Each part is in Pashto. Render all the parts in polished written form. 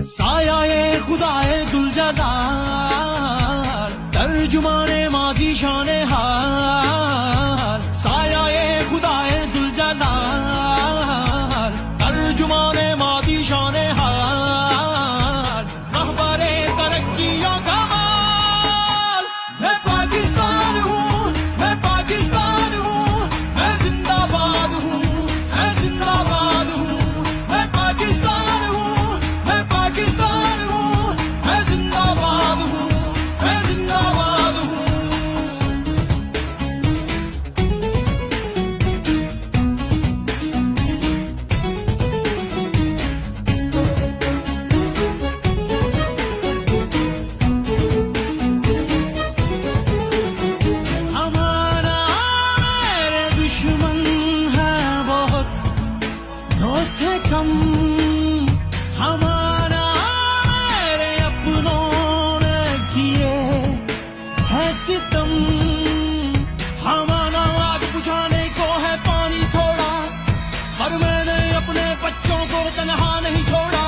साया खुदाए जुलजलाल तर्जुमाने माजी शाने हाल साया खुदाए जुलजलाल तर्जुमाने माजी शाने हाल रहबरे तरक्कियों का माल मैं पाकिस्तान हूँ मैं पाकिस्तान हूँ मैं जिंदाबाद हूँ मैं जिंदाबाद हूँ मैं पाकिस्तान हूँ मैं पाकिस्तान हूँ मैं जिंदाबाद हूँ मैं जिंदाबाद हूँ हमारा मेरे दुश्मन है बहुत दोस्त है कम हमारा मेरे अपनों ने किए है सितम हमारा आग बुझाने को है पानी थोड़ा पर मैंने अपने बच्चों को तनहा नहीं छोड़ा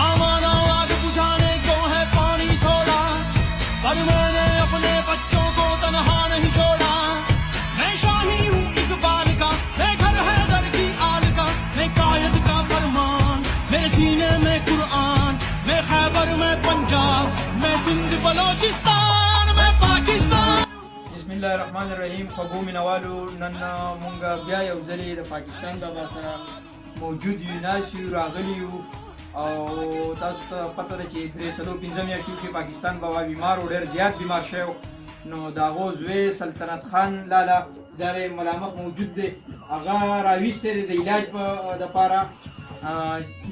हमारा आग बुझाने को है पानी थोड़ा पर मैंने अपने बच्चों को तनहा नहीं छोड़ा मैं शाही हूँ इकबाल का मैं घर है दर की आल का मैं कायद का फरमान मेरे सीने में कुरान मैं खैबर में पंजाब मैं सिंध बलोचिस्तान मैं पाकिस्तान बिस्मिल्लाहिर्रहमानिर्रहीम खबो मिनवालو नन مونږ بیا یو ځلې د پاکستان بابا سره موجود یو ناست یو راغلي یو او تاسو ته پته ده چې درې څلور پنځه میاشتې وشوې پاکستان بابا بیمار و ډېر زیات بیمار شوی و نو د هغو زوی سلطنت خان لالا دا ملامخ موجود دی هغه راویستی دی د علاج دپاره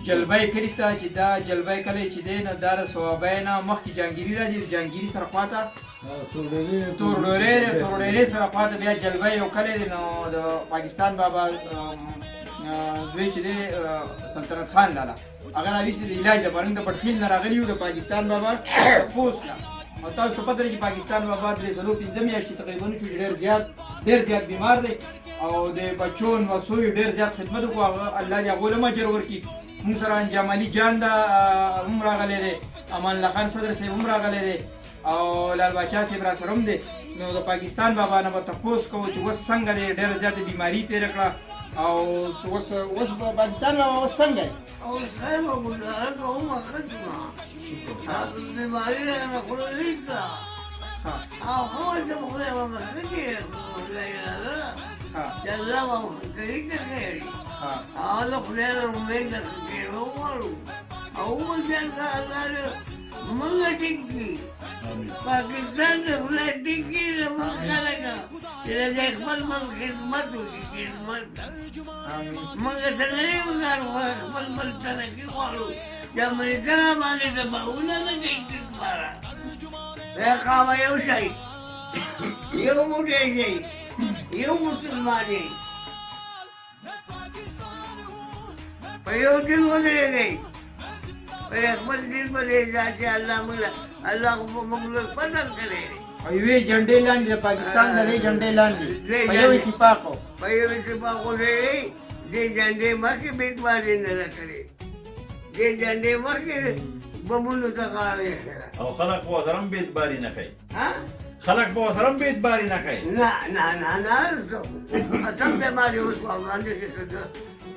جلبی کلي ته چې دا جلبی کلی چې دی نو دا د صوابۍ نه مخکې جهانګیري راځي د جهانګیري سره خواته تورډېرې سره خواته بیا جلبی یو کلی دی نو د پاکستان بابا زوی چې دی سلطنت خان لالا هغه راویستی د علاج دپاره موږ د پټخیل نه راغلي یو د پاکستان بابا پوسټ نه او تاسو ته پته ده چې پاکستان بابا درې څلور پنځه میاشتې تقریبا شو چې ډېر زیات بیمار دی او د بچو نوسو یې ډېر زیات خدمت وکړو هغه الله دې هغو له هم اجر ورکړي موږ سره انجام علي جان دا هم راغلی دی امان الله خان صدر صاحب هم راغلی دی او لال باچا صاحب را سره هم دی نو د پاکستان بابا نه به تپوس کوو چې اوس څنګه دی ډېره زیاته بیماري تېره کړه او اوس پاکستان بابا اوس څنګه دی और साहब गुजारा कहूँ मखदमा आप बीमारी रहना खुला नहीं था आप हो जब खुले हम मखदे चला हम कहीं करके आप लोग खुले ना उम्मीद करके हो मालूम और जैसा अल्लाह मंगा टिक्की पाकिस्तान ने खुले टिक्की ने मंगा लगा ये देखभाल मन खिदमत होगी खिदमत मंगा सगळे उगार खपल बल तरक्की करू या अमेरिकन माने तर बाहुला न काही मारा हे कावा येऊ शाही येऊ मोठे शाही येऊ मुसलमाने पयो दिन वगैरे गई अकबर दिन बने जाते अल्लाह को मगलूब पसंद करे یوې جنډې لاندې د پاکستان د دې جنډې لاندې په یو اتفاق دی دې جنډې مخکې بیتواري نه کړې دې جنډې مخکې بمونو ته غاړې سره او خلق به ورسره هم بیتباري نه کوي خلق به ورسره هم بیتباري نه کوي نه قسم دې مالې اوس په باندې کې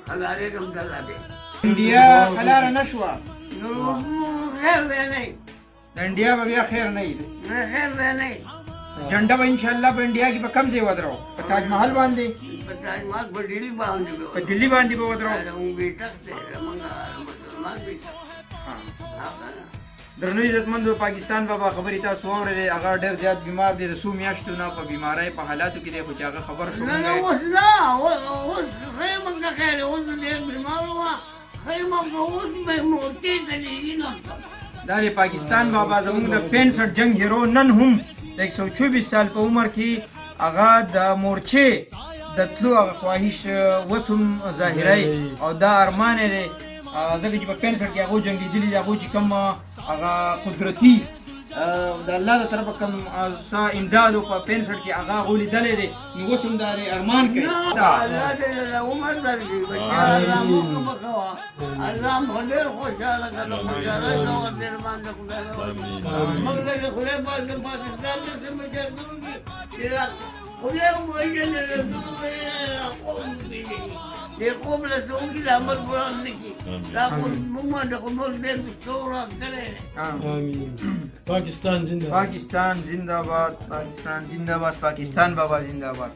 خلارې کوم دلا دی انډیا خلاره نه شوه نو خیر دی نه د انډیا به بیا خیر نه وي نه خیر دی نه جنډه به انشاءالله په انډیا کې به کم ځای ودرو په تاج محل باندې په تاج محل په ډیلی باندې په دلی باندې به ودرو بیٹک دی موږ مسلمان بیٹک درنو عزتمندو پاکستان بابا خبرې تاسو واورېدې هغه ډېر زیات بیمار دی د څو میاشتو نه په بیمارۍ په حالاتو کې دی خو چې هغه خبر شو نه اوس نه اوس خیر موږ خیر اوس ډېر بیمار و خیر موږ اوس به مورتې ته لیږي نه دا د پاکستان بابا زموږ د 65 جنگ هیرو نن هم د 124 سال په عمر کې هغه د مورچې د تلو هغه خواهش اوس هم ظاهروي او دا ارمان یې دی ځکه چې په 65 کې هغو جنګېدلي دي هغو چې کوم هغه قدرتي د الله د طرفه کوم څه امداد او په 65 کې هغه غولي دلې دي نو اوس هم دا ارمان کوي الله دې له عمر درکړي بچا الله موږ بکوا الله مدیر خوشاله کړه خوشاله دا ورته باندې خدای موږ له خدای باندې پاکستان دې سم جوړږي خدای مو یې نه رسول دې قوم له څنګه د امر قرآن لیکي دا موږ د عمر دې څورا کړي آمین پاکستان زنده پاکستان زندہ باد پاکستان زندہ باد پاکستان بابا زندہ باد